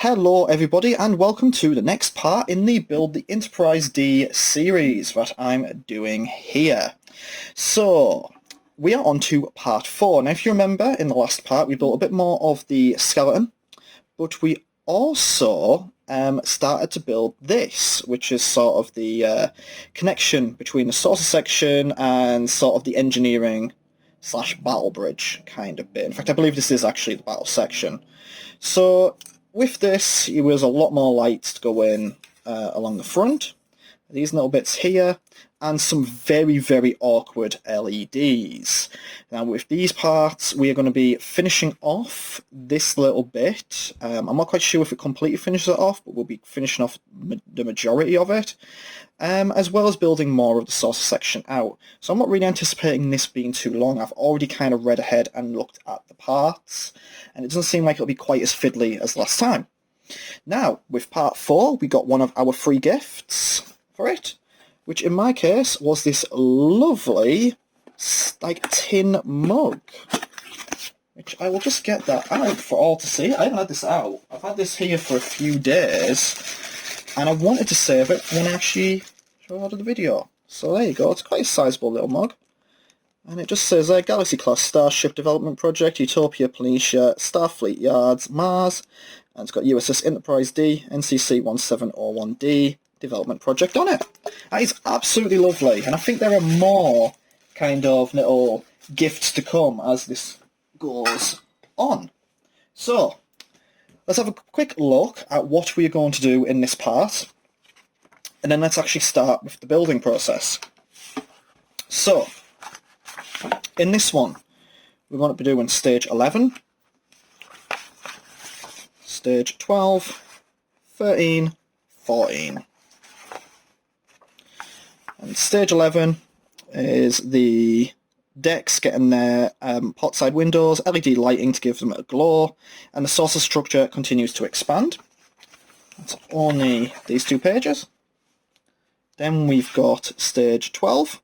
Hello everybody and welcome to the next part in the Build the Enterprise D series that I'm doing here. So, we are on to part 4. Now if you remember, in the last part we built a bit more of the skeleton, but we also started to build this, which is sort of the connection between the saucer section and sort of the engineering / battle bridge kind of bit. In fact, I believe this is actually the battle section. So with this, there was a lot more lights to go in along the front. These little bits here, and some very, very awkward LEDs. Now with these parts, we are going to be finishing off this little bit. I'm not quite sure if it completely finishes it off, but we'll be finishing off the majority of it, as well as building more of the saucer section out. So I'm not really anticipating this being too long. I've already kind of read ahead and looked at the parts, and it doesn't seem like it'll be quite as fiddly as last time. Now, with part 4, we got one of our free gifts for it, which in my case was this lovely tin mug, which I will just get that out for all to see. I haven't had this out. I've had this here for a few days, and I wanted to save it when I actually showed the video. So there you go. It's quite a sizable little mug, and it just says Galaxy Class Starship Development Project, Utopia, Planitia, Starfleet Yards, Mars, and it's got USS Enterprise D, NCC 1701D development project on it. That is absolutely lovely, and I think there are more kind of little gifts to come as this goes on. So, let's have a quick look at what we are going to do in this part, and then let's actually start with the building process. So, in this one, we're going to be doing stage 11, stage 12, 13, 14. And stage 11 is the decks getting their port side windows, LED lighting to give them a glow, and the saucer structure continues to expand. That's only these 2 pages. Then we've got stage 12.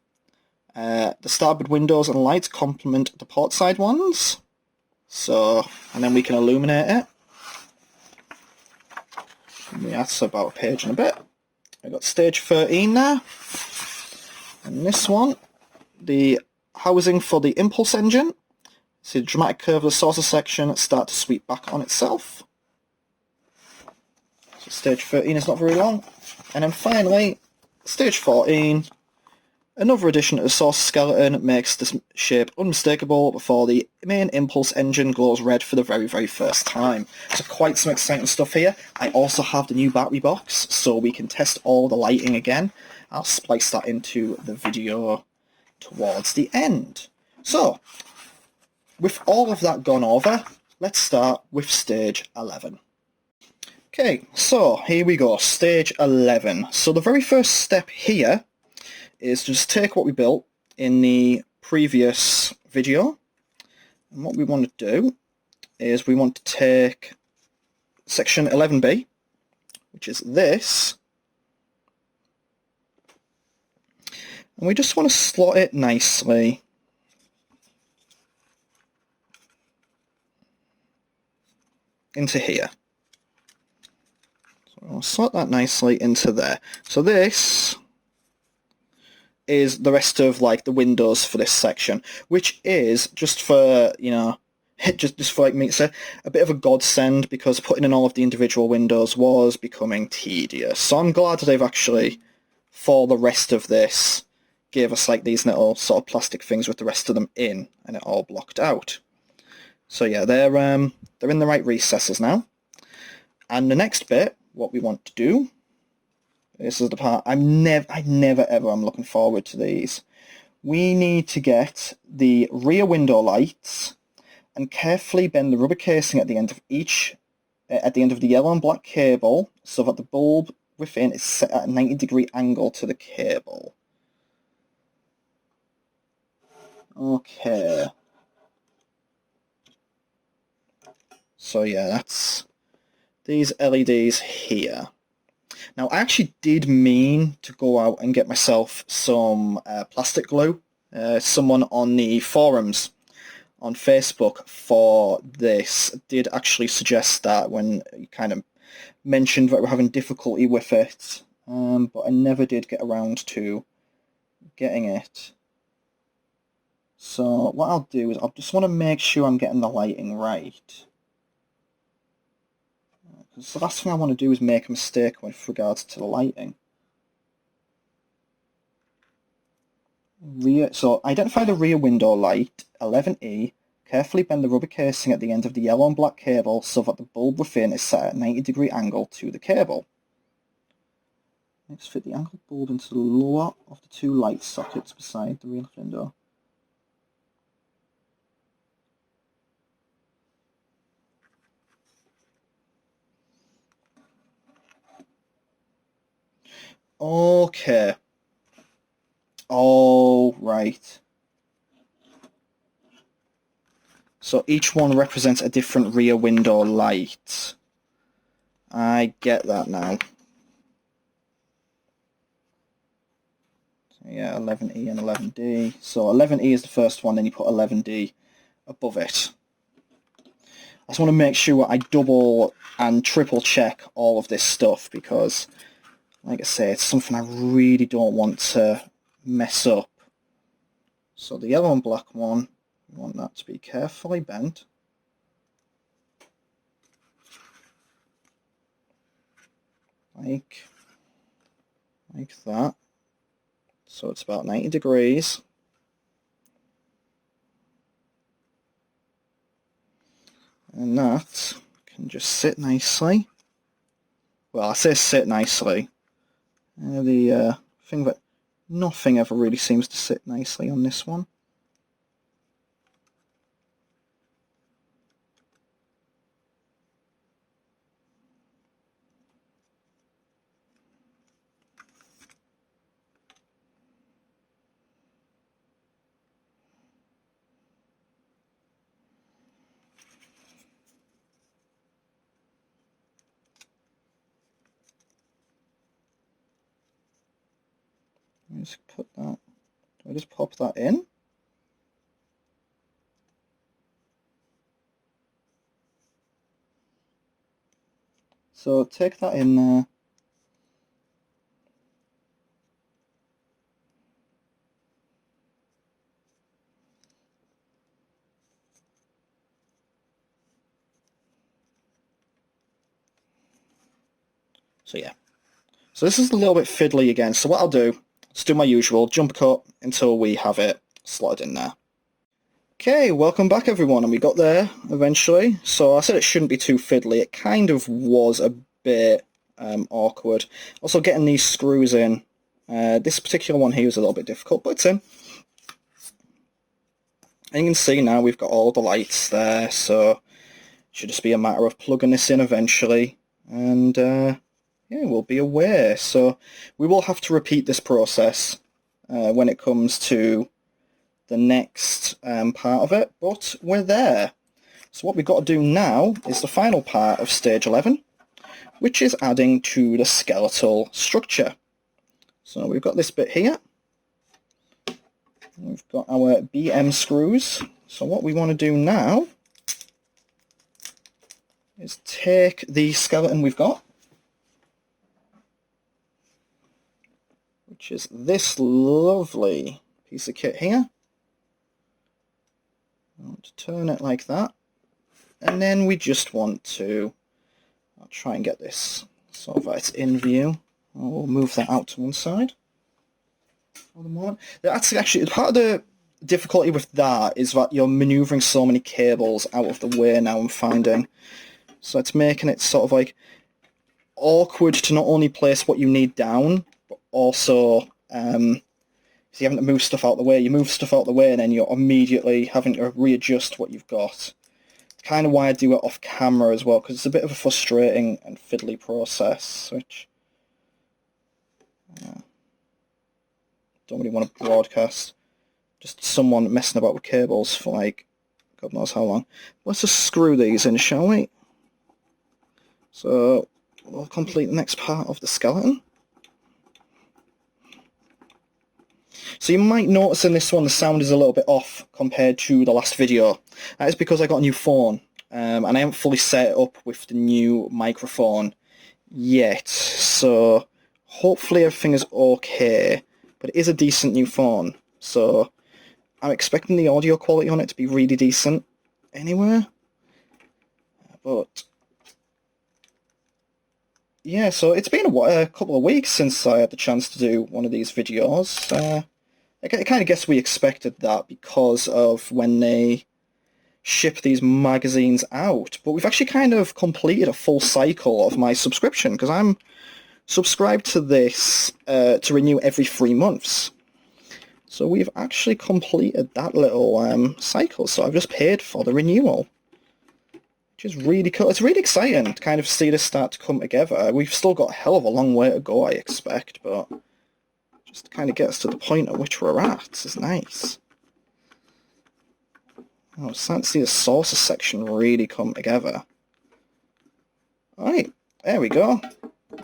The starboard windows and lights complement the port side ones. So, and then we can illuminate it. And that's about a page and a bit. We've got stage 13 there. And this one, the housing for the impulse engine. See the dramatic curve of the saucer section start to sweep back on itself. So stage 13 is not very long. And then finally, stage 14, another addition to the saucer skeleton makes this shape unmistakable before the main impulse engine glows red for the very, very first time. So quite some exciting stuff here. I also have the new battery box, so we can test all the lighting again. I'll splice that into the video towards the end. So, with all of that gone over, let's start with stage 11. Okay, so here we go, stage 11. So the very first step here is to just take what we built in the previous video, and what we want to do is we want to take section 11B, which is this, and we just want to slot it nicely into here. So we'll slot that nicely into there. So this is the rest of like the windows for this section, which is just for, you know, just for like me to say, a bit of a godsend, because putting in all of the individual windows was becoming tedious. So I'm glad that they've actually, for the rest of this, gave us like these little sort of plastic things with the rest of them in, and it all blocked out. So yeah, they're in the right recesses now. And the next bit, what we want to do, this is the part I never ever am looking forward to these. We need to get the rear window lights and carefully bend the rubber casing at the end of the yellow and black cable so that the bulb within is set at a 90-degree angle to the cable. Okay. So yeah, that's these LEDs here. Now, I actually did mean to go out and get myself some plastic glue. Someone on the forums on Facebook for this did actually suggest that when you kind of mentioned that we're having difficulty with it, but I never did get around to getting it. So what I'll do is I'll just want to make sure I'm getting the lighting right. Because the last thing I want to do is make a mistake with regards to the lighting. So identify the rear window light, 11E. Carefully bend the rubber casing at the end of the yellow and black cable so that the bulb within is set at a 90-degree angle to the cable. Next, fit the angled bulb into the lower of the two light sockets beside the rear window. Okay. Oh, right. So each one represents a different rear window light. I get that now. So yeah, 11E and 11D. So 11E is the first one, then you put 11D above it. I just want to make sure I double and triple check all of this stuff because, like I say, it's something I really don't want to mess up. So the yellow and black one, we want that to be carefully bent. Like that. So it's about 90 degrees. And that can just sit nicely. Well, I say sit nicely. The thing that nothing ever really seems to sit nicely on this one. Just put that. Do I just pop that in? So take that in there. So yeah. So this is a little bit fiddly again. So what I'll do, just do my usual jump cut until we have it slotted in there. Okay, welcome back everyone, and we got there eventually. So I said it shouldn't be too fiddly. It kind of was a bit awkward. Also getting these screws in. This particular one here is a little bit difficult, but it's in. And you can see now we've got all the lights there, so it should just be a matter of plugging this in eventually. And yeah, we'll be away. So we will have to repeat this process when it comes to the next part of it, but we're there. So what we've got to do now is the final part of stage 11, which is adding to the skeletal structure. So we've got this bit here. We've got our BM screws. So what we want to do now is take the skeleton we've got, which is this lovely piece of kit here. I want to turn it like that, and then we just want to, I'll try and get this so that it's in view. We'll move that out to one side for the moment. That's actually part of the difficulty with that is that you're manoeuvring so many cables out of the way now, I'm finding. So it's making it sort of like awkward to not only place what you need down, but also so you're having to move stuff out the way. You move stuff out the way and then you're immediately having to readjust what you've got. It's kind of why I do it off camera as well, because it's a bit of a frustrating and fiddly process, which don't really want to broadcast. Just someone messing about with cables for like God knows how long. Let's just screw these in, shall we? So we'll complete the next part of the skeleton. So you might notice in this one the sound is a little bit off compared to the last video. That is because I got a new phone, and I haven't fully set it up with the new microphone yet. So hopefully everything is okay, but it is a decent new phone, so I'm expecting the audio quality on it to be really decent anyway. But yeah, so it's been a couple of weeks since I had the chance to do one of these videos. I kind of guess we expected that because of when they ship these magazines out. But we've actually kind of completed a full cycle of my subscription, because I'm subscribed to this to renew every 3 months. So we've actually completed that little cycle, so I've just paid for the renewal, which is really cool. It's really exciting to kind of see this start to come together. We've still got a hell of a long way to go, I expect, but just to kind of get us to the point at which we're at. This is nice. Oh, I'm starting to see the saucer section really come together. Alright, there we go.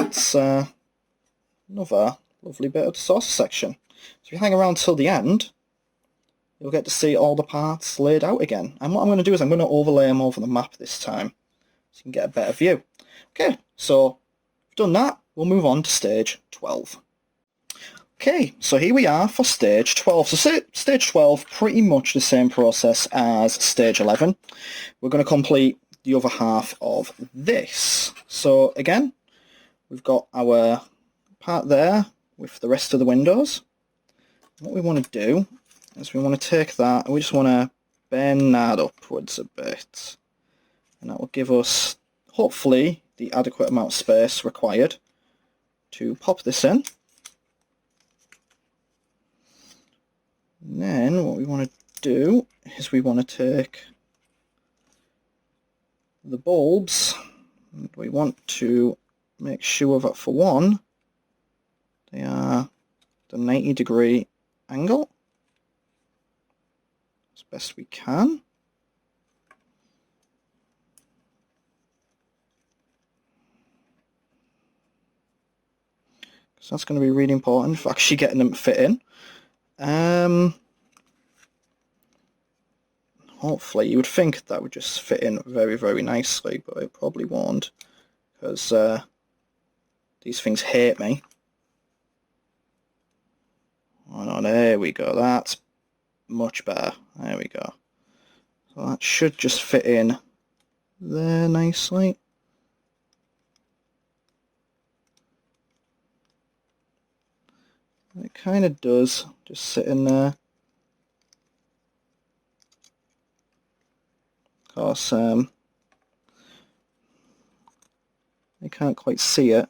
It's another lovely bit of the saucer section. So if you hang around till the end, you'll get to see all the parts laid out again. And what I'm going to do is I'm going to overlay them over the map this time, so you can get a better view. Okay, so we've done that. We'll move on to stage 12. Okay, so here we are for stage 12. So stage 12, pretty much the same process as stage 11. We're going to complete the other half of this. So again, we've got our part there with the rest of the windows. What we want to do is we want to take that and we just want to bend that upwards a bit. And that will give us, hopefully, the adequate amount of space required to pop this in. And then what we want to do is we want to take the bulbs, and we want to make sure that, for one, they are the 90-degree angle as best we can. Because that's going to be really important for actually getting them to fit in. Hopefully, you would think that would just fit in very, very nicely, but it probably won't, because these things hate me. Oh no, there we go, that's much better. There we go. So that should just fit in there nicely. It kind of does, just sit in there. Of course, I can't quite see it.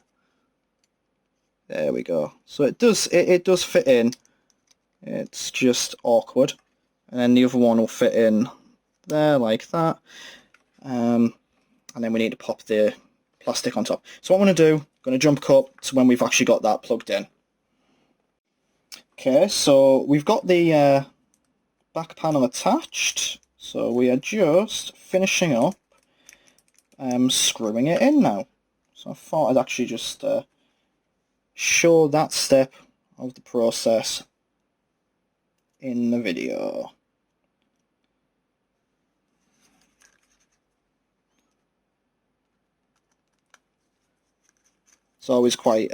There we go. So it does fit in. It's just awkward. And then the other one will fit in there like that. And then we need to pop the plastic on top. So what I'm going to do, I'm going to jump cut to when we've actually got that plugged in. Okay, so we've got the back panel attached, so we are just finishing up screwing it in now. So I thought I'd actually just show that step of the process in the video. It's always quite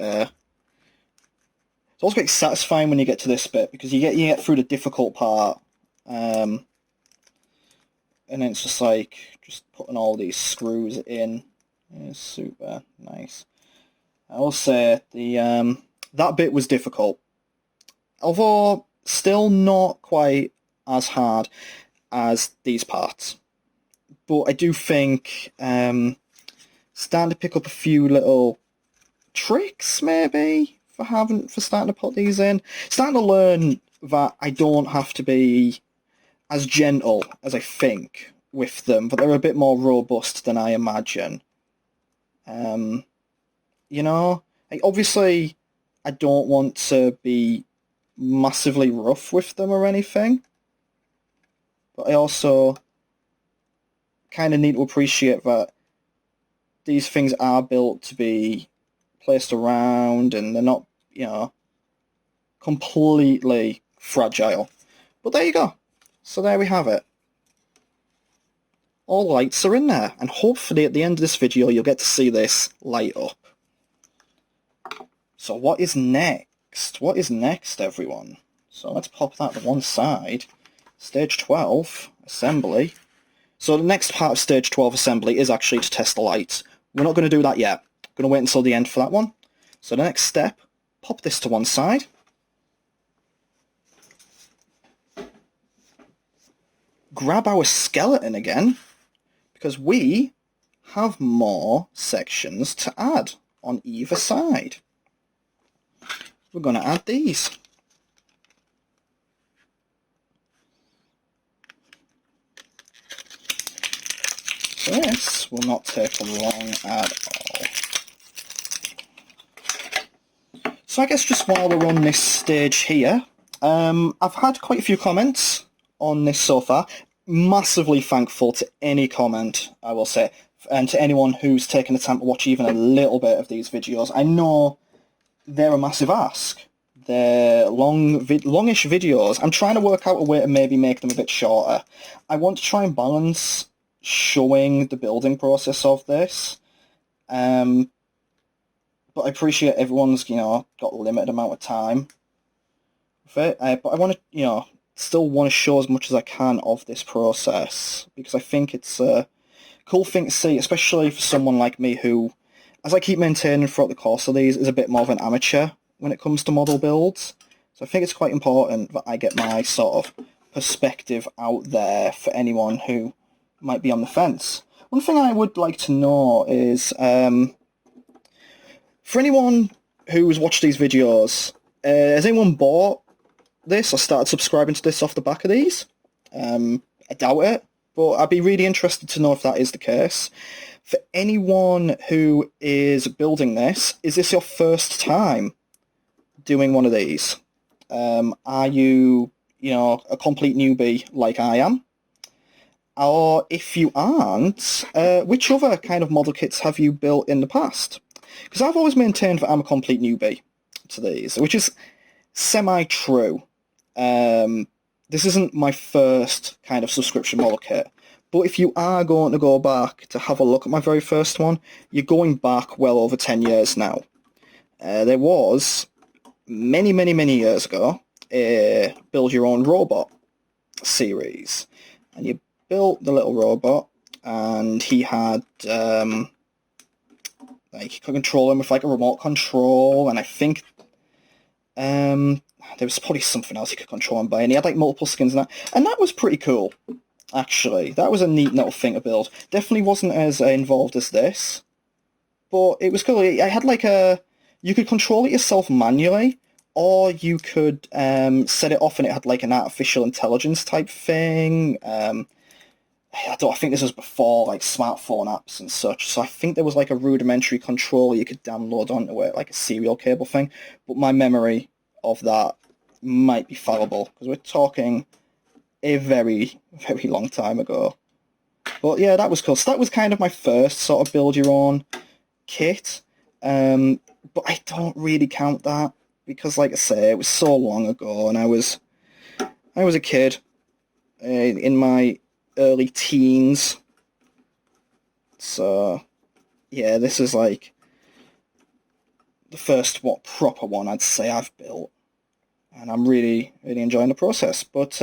satisfying when you get to this bit, because you get through the difficult part, and then it's just like putting all these screws in. It's super nice. I will say the that bit was difficult, although still not quite as hard as these parts. But I do think starting to pick up a few little tricks maybe for starting to put these in. Starting to learn that I don't have to be as gentle as I think with them, but they're a bit more robust than I imagine. You know, obviously I don't want to be massively rough with them or anything, but I also kind of need to appreciate that these things are built to be placed around, and they're not, you know, completely fragile. But there you go. So there we have it. All lights are in there, and hopefully at the end of this video you'll get to see this light up. So what is next? What is next, everyone? So let's pop that to one side. Stage 12, assembly. So the next part of Stage 12 assembly is actually to test the lights. We're not going to do that yet. I'm going to wait until the end for that one. So the next step, pop this to one side. Grab our skeleton again, because we have more sections to add on either side. We're going to add these. This will not take long at all. So I guess just while we're on this stage here, I've had quite a few comments on this so far. Massively thankful to any comment, I will say, and to anyone who's taken the time to watch even a little bit of these videos. I know they're a massive ask. They're longish videos. I'm trying to work out a way to maybe make them a bit shorter. I want to try and balance showing the building process of this, but I appreciate everyone's got a limited amount of time with it. But I want to still want to show as much as I can of this process, because I think it's a cool thing to see, especially for someone like me who, as I keep maintaining throughout the course of these, is a bit more of an amateur when it comes to model builds. So I think it's quite important that I get my sort of perspective out there for anyone who might be on the fence. One thing I would like to know is, for anyone who's watched these videos, has anyone bought this or started subscribing to this off the back of these? I doubt it, but I'd be really interested to know if that is the case. For anyone who is building this, is this your first time doing one of these? Are you, a complete newbie like I am? Or if you aren't, which other kind of model kits have you built in the past? Because I've always maintained that I'm a complete newbie to these, which is semi-true. This isn't my first kind of subscription model kit, but if you are going to go back to have a look at my very first one, you're going back well over 10 years now. There was, many, many, many years ago, a Build Your Own Robot series, and you built the little robot, and he had, you could control him with a remote control, and I think there was probably something else you could control him by, and he had multiple skins and that was pretty cool, actually. That was a neat little thing to build. Definitely wasn't as involved as this, but it was cool. I had you could control it yourself manually, or you could set it off and it had an artificial intelligence type thing. I think this was before smartphone apps and such, so I think there was a rudimentary controller you could download onto it, a serial cable thing, but my memory of that might be fallible, because we're talking a very, very long time ago. But yeah, that was cool. So that was kind of my first sort of build your own kit, but I don't really count that, because like I say, it was so long ago, and I was a kid in my early teens. So yeah, this is the first proper one I'd say I've built, and I'm really, really enjoying the process. But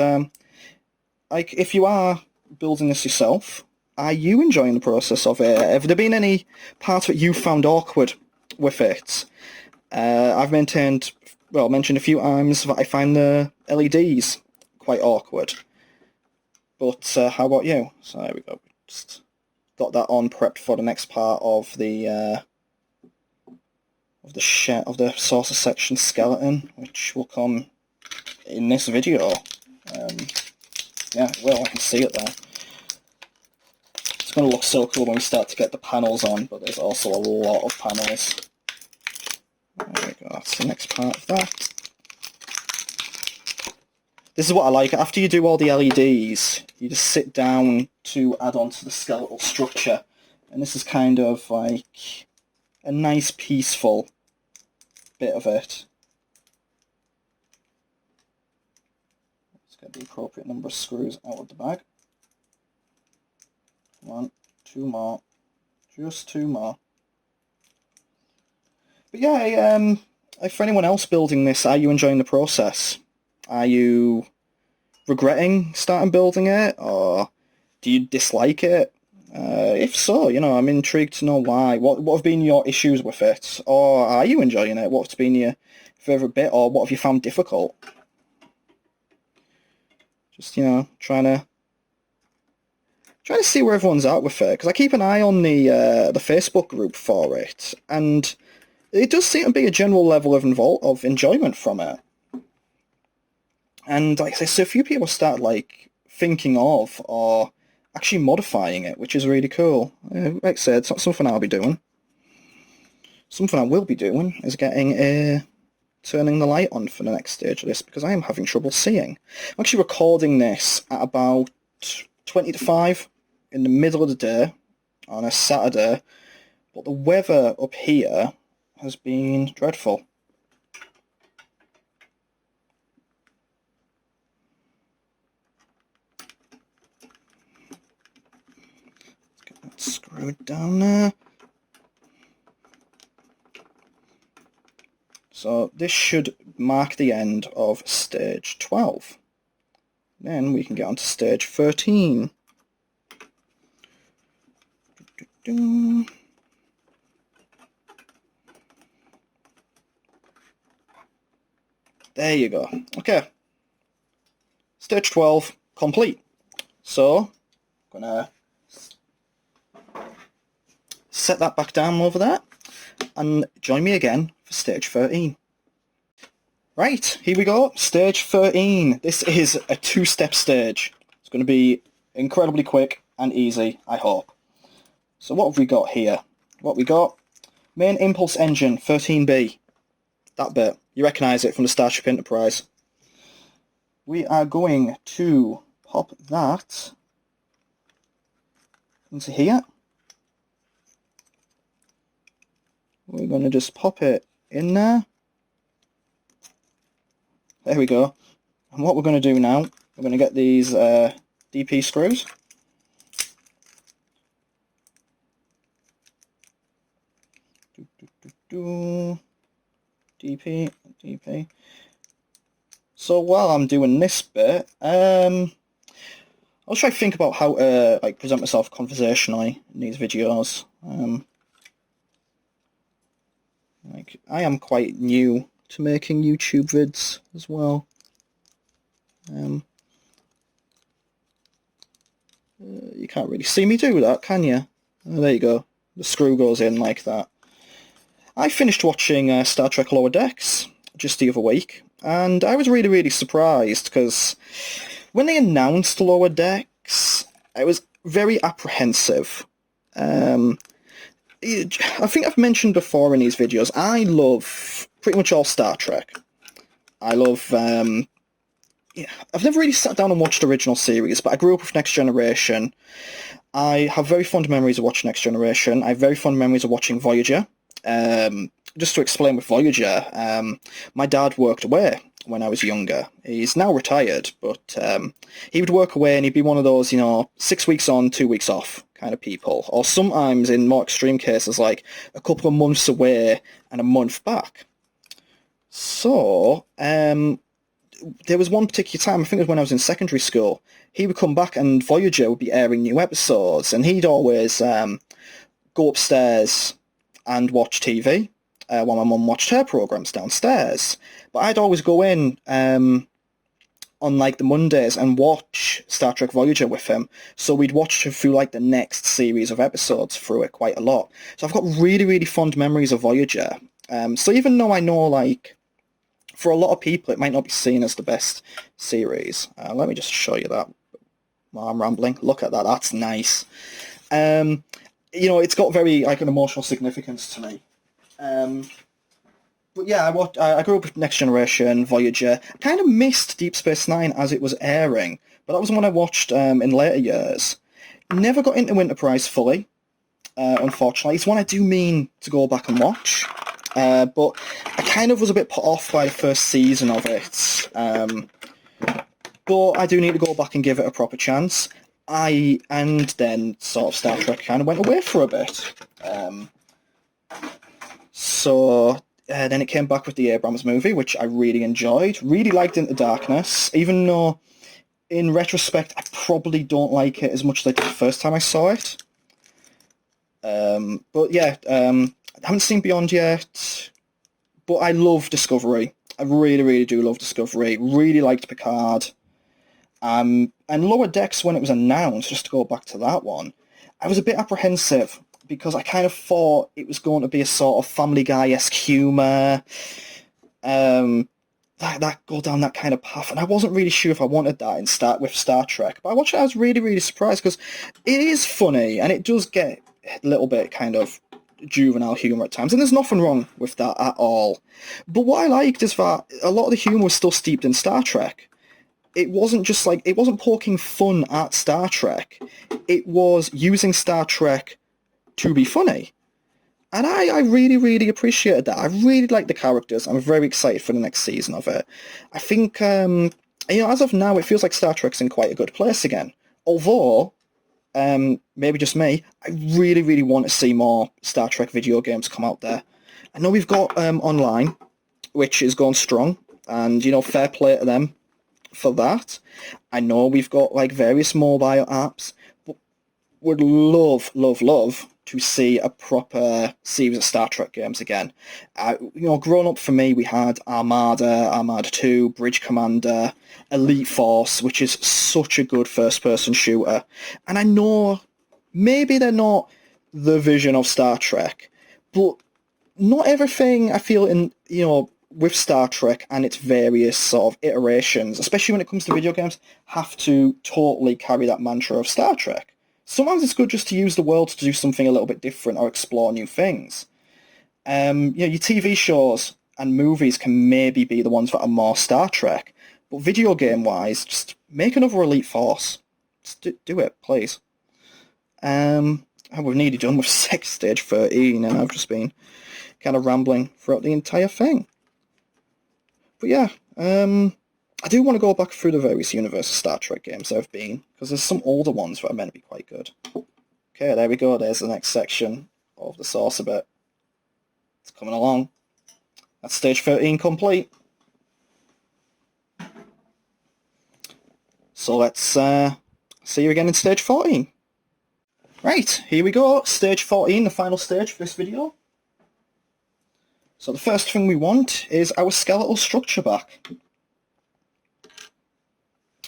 if you are building this yourself, are you enjoying the process of it? Have there been any parts that you found awkward with it? I've mentioned a few times that I find the LEDs quite awkward. But how about you? So there we go. Just got that on prepped for the next part of the saucer section skeleton, which will come in this video. Yeah, well, I can see it there. It's going to look so cool when we start to get the panels on, but there's also a lot of panels. There we go, that's the next part of that. This is what I like. After you do all the LEDs, you just sit down to add on to the skeletal structure. And this is kind of a nice, peaceful bit of it. get the appropriate number of screws out of the bag. Come on, 2 more. Just 2 more. But yeah, for anyone else building this, are you enjoying the process? Are you regretting starting building it, or do you dislike it? If so, you know, I'm intrigued to know why. What have been your issues with it? Or are you enjoying it? What's been your favourite bit, or what have you found difficult? Just, you know, trying to see where everyone's at with it, because I keep an eye on the Facebook group for it, and it does seem to be a general level of enjoyment from it. And like I say, so a few people start like thinking of or actually modifying it, which is really cool. Like I said, it's not something I'll be doing. Something I will be doing is getting turning the light on for the next stage of this, because I am having trouble seeing. I'm actually recording this at about 20 to 5 in the middle of the day on a Saturday, but the weather up here has been dreadful. Let's get that screwed down there. So this should mark the end of stage 12. Then we can get on to stage 13. There you go. Okay. Stage 12 complete. So, I'm going to set that back down over there and join me again for stage 13. Right, here we go. Stage 13. This is a 2-step stage. It's going to be incredibly quick and easy, I hope. So what have we got here? What we got? Main impulse engine, 13B. That bit. You recognise it from the Starship Enterprise. We are going to pop that into here. We're going to just pop it in there. There we go. And what we're going to do now, we're going to get these DP screws. DP. So while I'm doing this bit, I'll try to think about how to like present myself conversationally in these videos. Like I am quite new to making YouTube vids as well. You can't really see me do that, can you? Oh, there you go. The screw goes in like that. I finished watching Star Trek Lower Decks just the other week, and I was really, really surprised, because when they announced Lower Decks, I was very apprehensive. I think I've mentioned before in these videos, I love pretty much all Star Trek. I love... I've never really sat down and watched the original series, but I grew up with Next Generation. I have very fond memories of watching Next Generation. I have very fond memories of watching Voyager. Just to explain with Voyager, my dad worked away when I was younger. He's now retired, but he would work away and he'd be one of those, 6 weeks on, 2 weeks off kind of people. Or sometimes, in more extreme cases, like a couple of months away and a month back. So, there was one particular time, I think it was when I was in secondary school, he would come back and Voyager would be airing new episodes, and he'd always go upstairs and watch TV while my mum watched her programmes downstairs. But I'd always go in on like the Mondays and watch Star Trek Voyager with him, so we'd watch through like the next series of episodes through it quite a lot. So I've got really, really fond memories of Voyager. So even though I know, like, for a lot of people it might not be seen as the best series, let me just show you that while I'm rambling. Look at that, that's nice. It's got very like an emotional significance to me. But yeah, I grew up with Next Generation, Voyager. I kind of missed Deep Space Nine as it was airing, but that was one I watched in later years. Never got into Enterprise fully, unfortunately. It's one I do mean to go back and watch, but I kind of was a bit put off by the first season of it. But do need to go back and give it a proper chance. And then sort of Star Trek kind of went away for a bit. Then it came back with the Abrams movie, which I really enjoyed. Really liked Into Darkness, even though in retrospect I probably don't like it as much as I did the first time I saw it. But yeah, I haven't seen Beyond yet, but I love Discovery. I really, really do love Discovery. Really liked Picard. And Lower Decks, when it was announced, just to go back to that one, I was a bit apprehensive because I kind of thought it was going to be a sort of Family Guy-esque humour, that go down that kind of path, and I wasn't really sure if I wanted that with Star Trek. But I watched it, I was really, really surprised because it is funny and it does get a little bit kind of juvenile humour at times, and there's nothing wrong with that at all. But what I liked is that a lot of the humour was still steeped in Star Trek. It wasn't just like, it wasn't poking fun at Star Trek. It was using Star Trek to be funny. And I really, really appreciated that. I really like the characters. I'm very excited for the next season of it. I think, as of now, it feels like Star Trek's in quite a good place again. Although, maybe just me, I really, really want to see more Star Trek video games come out there. I know we've got Online, which is going strong, and, fair play to them for that. I know we've got like various mobile apps, but would love, love, love to see a proper series of Star Trek games again. Growing up for me, we had Armada, Armada 2, Bridge Commander, Elite Force, which is such a good first-person shooter. And I know maybe they're not the vision of Star Trek, but not everything I feel with Star Trek and its various sort of iterations, especially when it comes to video games, have to totally carry that mantra of Star Trek. Sometimes it's good just to use the world to do something a little bit different or explore new things. Your TV shows and movies can maybe be the ones that are more Star Trek, but video game-wise, just make another Elite Force. Just do it, please. We're nearly done with Stage 13, and I've just been kind of rambling throughout the entire thing. But yeah, I do want to go back through the various universe of Star Trek games there have been, because there's some older ones that are meant to be quite good. Okay, there we go. There's the next section of the saucer bit. It's coming along. That's Stage 13 complete. So let's see you again in Stage 14. Right, here we go. Stage 14, the final stage for this video. So the first thing we want is our skeletal structure back.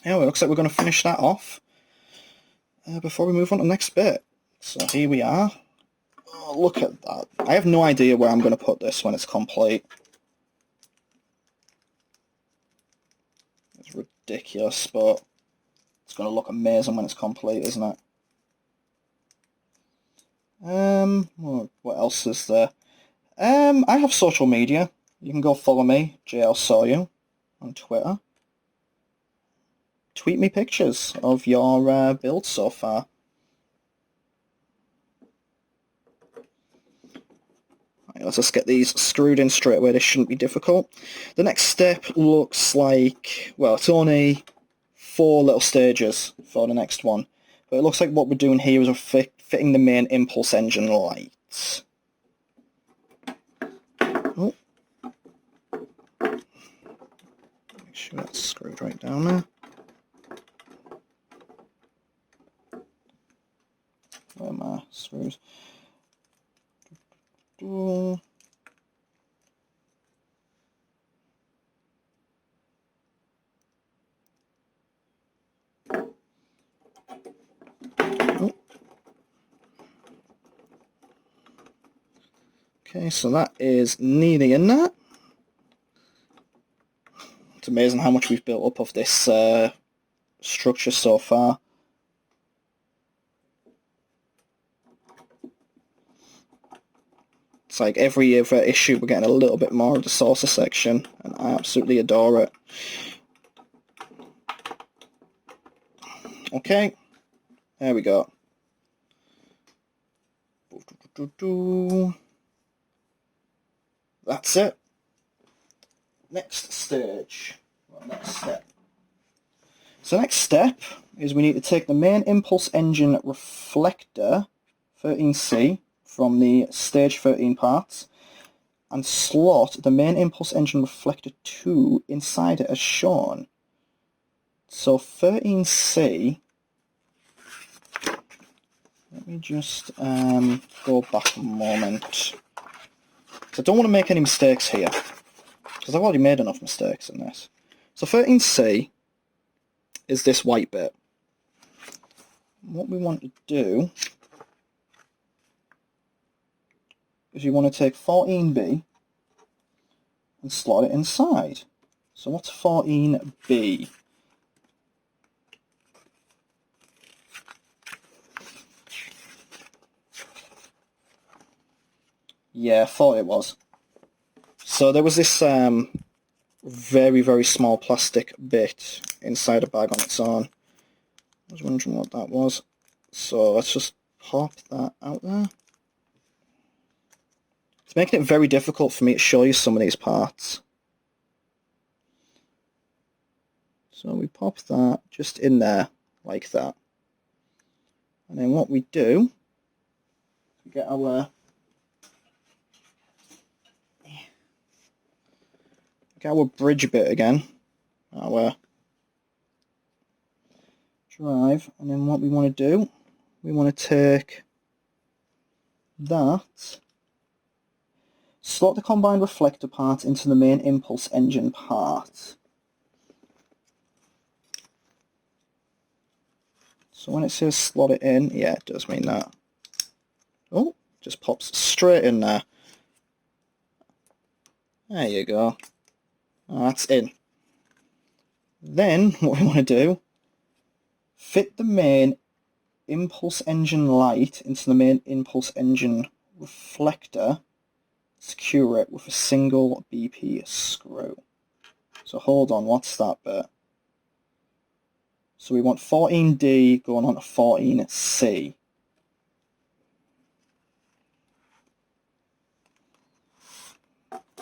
Yeah, it looks like we're going to finish that off before we move on to the next bit. So here we are. Oh, look at that. I have no idea where I'm going to put this when it's complete. It's ridiculous, but it's going to look amazing when it's complete, isn't it? What else is there? I have social media. You can go follow me, JL-Soryu, on Twitter. Tweet me pictures of your build so far. Right, let's just get these screwed in straight away. This shouldn't be difficult. The next step looks like, well, it's only 4 little stages for the next one. But it looks like what we're doing here is we're fitting the main impulse engine lights. Oh. Make sure that's screwed right down there. Where are my screws? Oh. Okay, so that is nearly in there. It's amazing how much we've built up of this structure so far. It's like every other issue we're getting a little bit more of the saucer section, and I absolutely adore it. Okay, there we go. That's it. Next stage, well, next step. So the next step is we need to take the main impulse engine reflector, 13C, from the stage 13 parts, and slot the main impulse engine reflector 2 inside it as shown. So 13C, let me just go back a moment. I don't want to make any mistakes here, because I've already made enough mistakes in this. So 13C is this white bit. What we want to do is you want to take 14B and slot it inside. So what's 14B? Yeah, I thought it was. So there was this very, very small plastic bit inside a bag on its own. I was wondering what that was. So let's just pop that out there. It's making it very difficult for me to show you some of these parts. So we pop that just in there, like that. And then what we do, we get our bridge bit again, our drive, and then what we want to do, we want to take that, slot the combined reflector part into the main impulse engine part. So when it says slot it in, yeah, it does mean that. Oh, just pops straight in there. There you go. Oh, that's in. Then what we want to do, fit the main impulse engine light into the main impulse engine reflector, secure it with a single BP screw. So hold on, what's that bit? So we want 14D going on to 14C.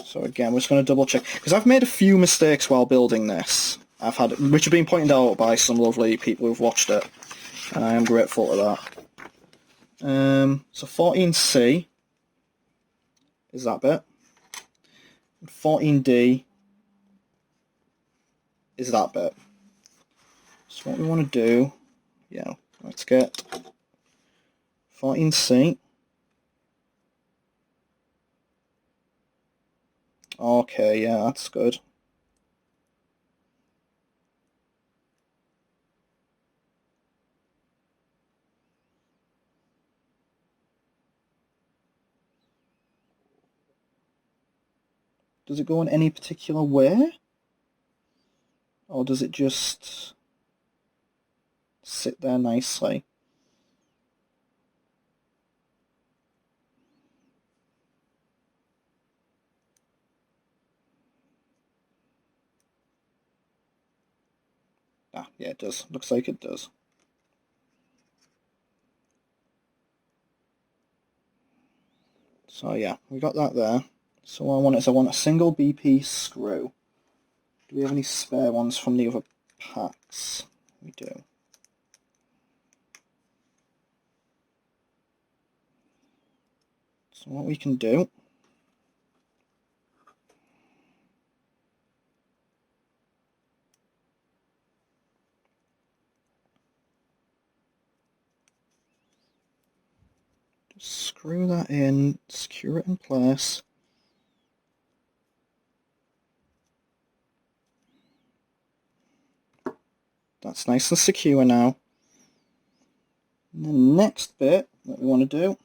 So again, we're just going to double check, because I've made a few mistakes while building this. Which have been pointed out by some lovely people who've watched it, and I am grateful for that. So 14C is that bit, and 14D is that bit. So what we want to do, yeah, let's get 14C. Okay, yeah, that's good. Does it go in any particular way? Or does it just sit there nicely? Ah, yeah, it does. Looks like it does. So yeah, we got that there. So what I want is I want a single BP screw. Do we have any spare ones from the other packs? We do. So what we can do, just screw that in, secure it in place. That's nice and secure now. And the next bit that we want to do,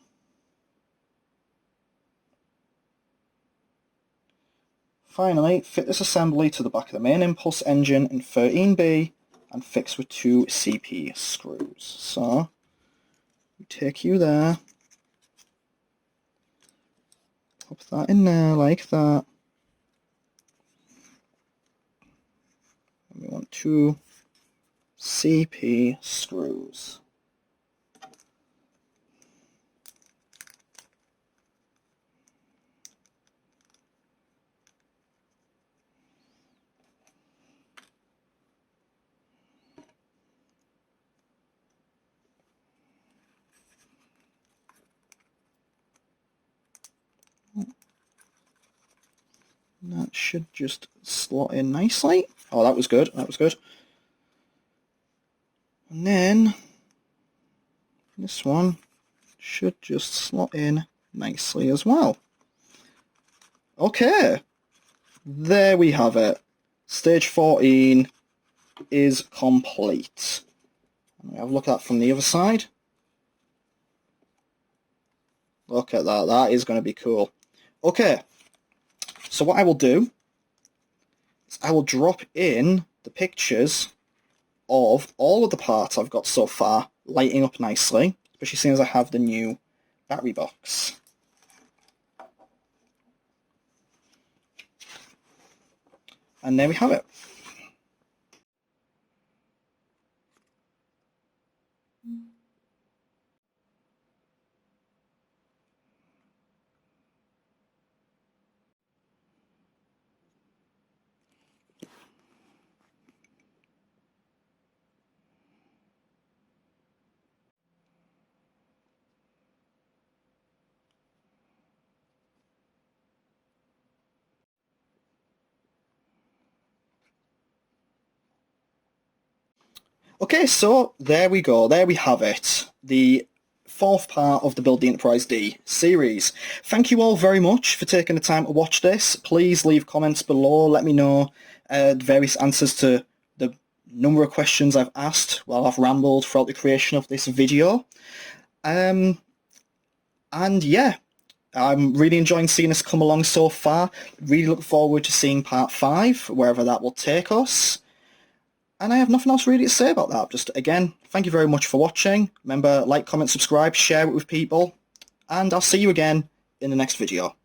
finally, fit this assembly to the back of the main impulse engine in 13B and fix with 2 CP screws. So, we take you there, pop that in there like that. And we want 2 CP screws. That should just slot in nicely. Oh, that was good, that was good. And then this one should just slot in nicely as well. Okay, there we have it. Stage 14 is complete. Let me have a look at that from the other side. Look at that, that is going to be cool. Okay, so what I will do is I will drop in the pictures of all of the parts I've got so far, lighting up nicely, especially seeing as I have the new battery box. And there we have it. Okay, so there we go, there we have it. The fourth part of the Build the Enterprise D series. Thank you all very much for taking the time to watch this. Please leave comments below, let me know various answers to the number of questions I've asked while I've rambled throughout the creation of this video. And yeah, I'm really enjoying seeing us come along so far. Really look forward to seeing part 5, wherever that will take us. And I have nothing else really to say about that. Just, again, thank you very much for watching. Remember, like, comment, subscribe, share it with people. And I'll see you again in the next video.